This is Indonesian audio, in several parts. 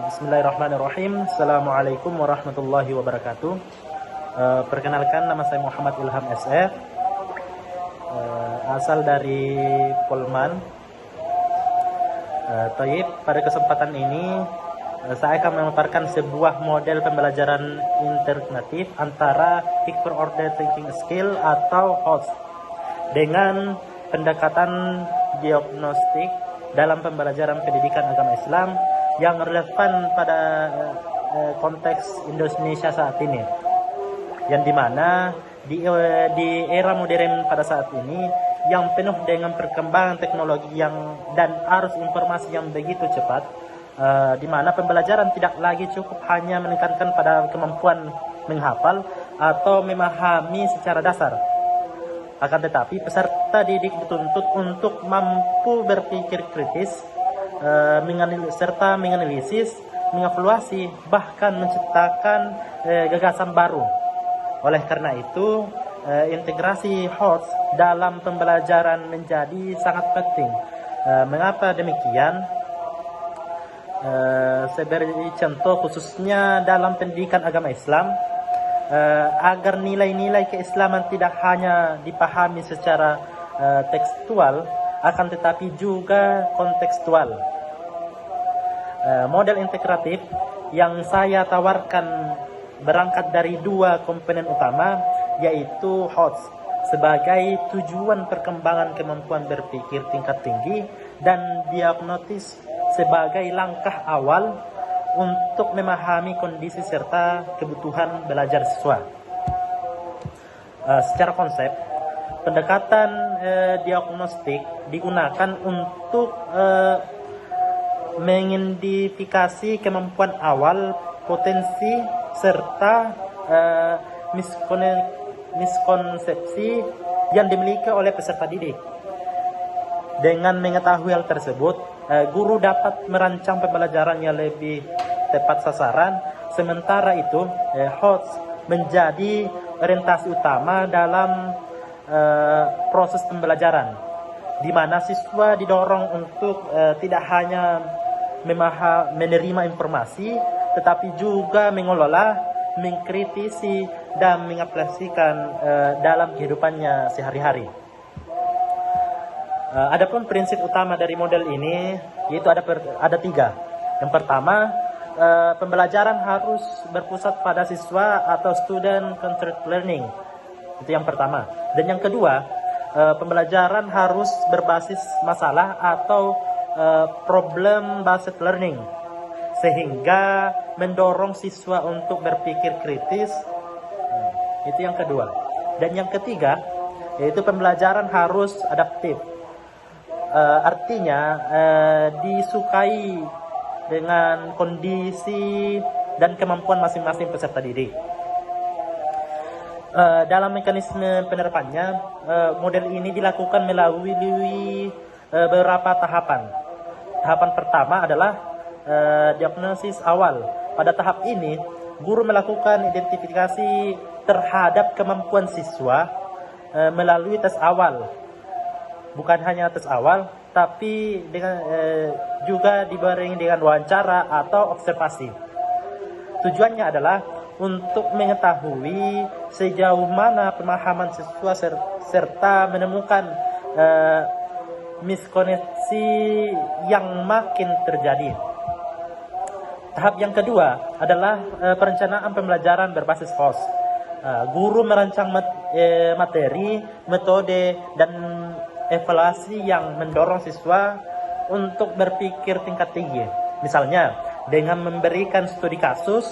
Bismillahirrahmanirrahim. Assalamualaikum warahmatullahi wabarakatuh. Perkenalkan, nama saya Muhammad Ilham SF, asal dari Polman. Pada kesempatan ini saya akan memaparkan sebuah model pembelajaran integratif antara Picture Order Thinking Skill atau HOTS dengan pendekatan diagnostik dalam pembelajaran pendidikan agama Islam yang relevan pada konteks Indonesia saat ini, yang dimana di era modern pada saat ini yang penuh dengan perkembangan teknologi dan arus informasi yang begitu cepat, di mana pembelajaran tidak lagi cukup hanya menekankan pada kemampuan menghafal atau memahami secara dasar. Akan tetapi peserta didik dituntut untuk mampu berpikir kritis, serta menganalisis, mengevaluasi, bahkan menciptakan gagasan baru. Oleh karena itu, integrasi HOTS dalam pembelajaran menjadi sangat penting. Mengapa demikian? Sebagai contoh, khususnya dalam pendidikan agama Islam, agar nilai-nilai keislaman tidak hanya dipahami secara tekstual, akan tetapi juga kontekstual. Model integratif yang saya tawarkan berangkat dari dua komponen utama, yaitu HOTS sebagai tujuan perkembangan kemampuan berpikir tingkat tinggi dan diagnosis sebagai langkah awal untuk memahami kondisi serta kebutuhan belajar siswa. Secara konsep, pendekatan diagnostik digunakan untuk mengidentifikasi kemampuan awal, potensi, serta miskonsepsi yang dimiliki oleh peserta didik. Dengan mengetahui hal tersebut, guru dapat merancang pembelajaran yang lebih tepat sasaran. Sementara itu, HOTS menjadi orientasi utama dalam proses pembelajaran, di mana siswa didorong untuk tidak hanya menerima informasi, tetapi juga mengelola, mengkritisi, dan mengaplikasikan dalam kehidupannya sehari-hari. Adapun prinsip utama dari model ini yaitu ada tiga. Yang pertama, pembelajaran harus berpusat pada siswa atau student-centered learning. Itu yang pertama. Dan yang kedua, pembelajaran harus berbasis masalah atau problem-based learning, sehingga mendorong siswa untuk berpikir kritis. Itu yang kedua. Dan yang ketiga, yaitu pembelajaran harus adaptif. Artinya disukai dengan kondisi dan kemampuan masing-masing peserta didik. Dalam mekanisme penerapannya, model ini dilakukan melalui beberapa tahapan. Tahapan pertama adalah diagnosis awal. Pada tahap ini, guru melakukan identifikasi terhadap kemampuan siswa melalui tes awal. Bukan hanya tes awal, tapi juga dibarengi dengan wawancara atau observasi. Tujuannya adalah untuk mengetahui sejauh mana pemahaman siswa serta menemukan miskoneksi yang makin terjadi. Tahap yang kedua adalah perencanaan pembelajaran berbasis HOTS. Guru merancang materi, metode, dan evaluasi yang mendorong siswa untuk berpikir tingkat tinggi. Misalnya, dengan memberikan studi kasus,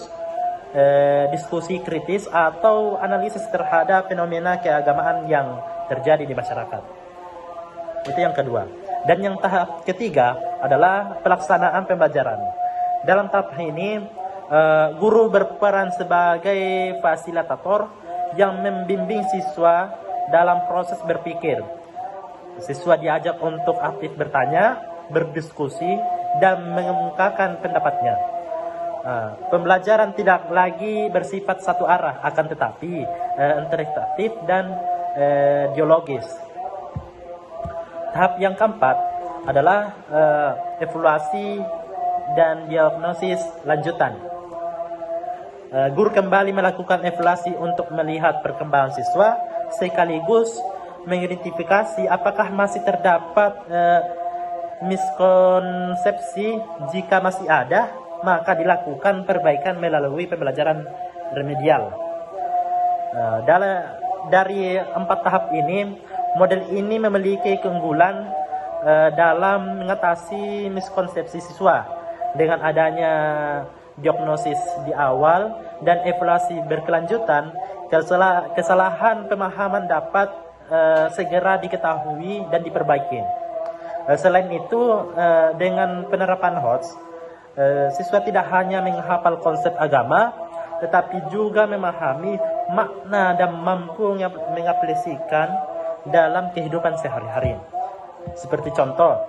diskusi kritis, atau analisis terhadap fenomena keagamaan yang terjadi di masyarakat. Itu yang kedua. Dan yang tahap ketiga adalah pelaksanaan pembelajaran. Dalam tahap ini, guru berperan sebagai fasilitator yang membimbing siswa dalam proses berpikir. Siswa diajak untuk aktif bertanya, berdiskusi, dan mengemukakan pendapatnya. Pembelajaran tidak lagi bersifat satu arah, akan tetapi interaktif dan dialogis. Tahap yang keempat adalah evaluasi dan diagnosis lanjutan. Guru kembali melakukan evaluasi untuk melihat perkembangan siswa sekaligus mengidentifikasi apakah masih terdapat miskonsepsi. Jika masih ada, maka dilakukan perbaikan melalui pembelajaran remedial. Dari 4 tahap ini, model ini memiliki keunggulan dalam mengatasi miskonsepsi siswa dengan adanya diagnosis di awal dan evaluasi berkelanjutan. Kesalahan pemahaman dapat segera diketahui dan diperbaiki. Selain itu, dengan penerapan HOTS, siswa tidak hanya menghafal konsep agama, tetapi juga memahami makna dan mampu mengaplikasikan dalam kehidupan sehari-hari. Seperti contoh,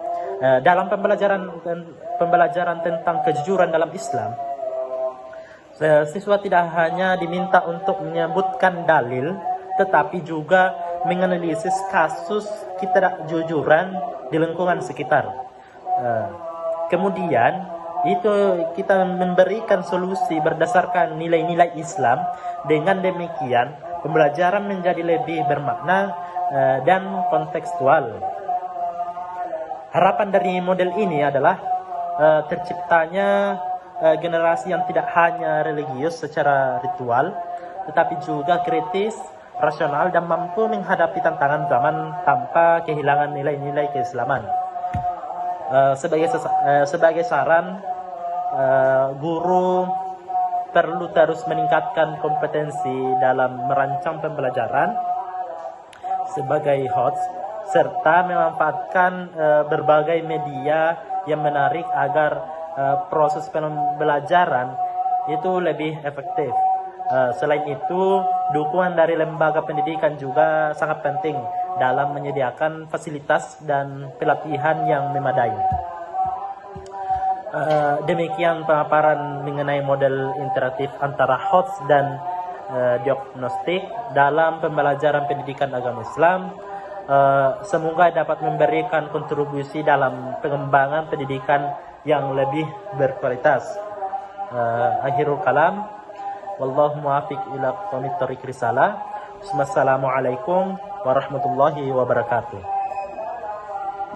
dalam pembelajaran tentang kejujuran dalam Islam, siswa tidak hanya diminta untuk menyebutkan dalil, tetapi juga menganalisis kasus ketidakjujuran di lingkungan sekitar. Kemudian itu kita memberikan solusi berdasarkan nilai-nilai Islam. Dengan demikian, pembelajaran menjadi lebih bermakna dan kontekstual. Harapan dari model ini adalah terciptanya generasi yang tidak hanya religius secara ritual, tetapi juga kritis, rasional, dan mampu menghadapi tantangan zaman tanpa kehilangan nilai-nilai keislaman. Sebagai saran, guru perlu terus meningkatkan kompetensi dalam merancang pembelajaran sebagai host, serta memanfaatkan berbagai media yang menarik agar proses pembelajaran itu lebih efektif. Selain itu, dukungan dari lembaga pendidikan juga sangat penting dalam menyediakan fasilitas dan pelatihan yang memadai. Demikian pemaparan mengenai model interaktif antara HOTS dan diagnostik dalam pembelajaran pendidikan agama Islam. Semoga dapat memberikan kontribusi dalam pengembangan pendidikan yang lebih berkualitas. Akhirul kalam, wallahu muwaffiq ila aqwamit thoriq risalah. Wassalamualaikum warahmatullahi wabarakatuh.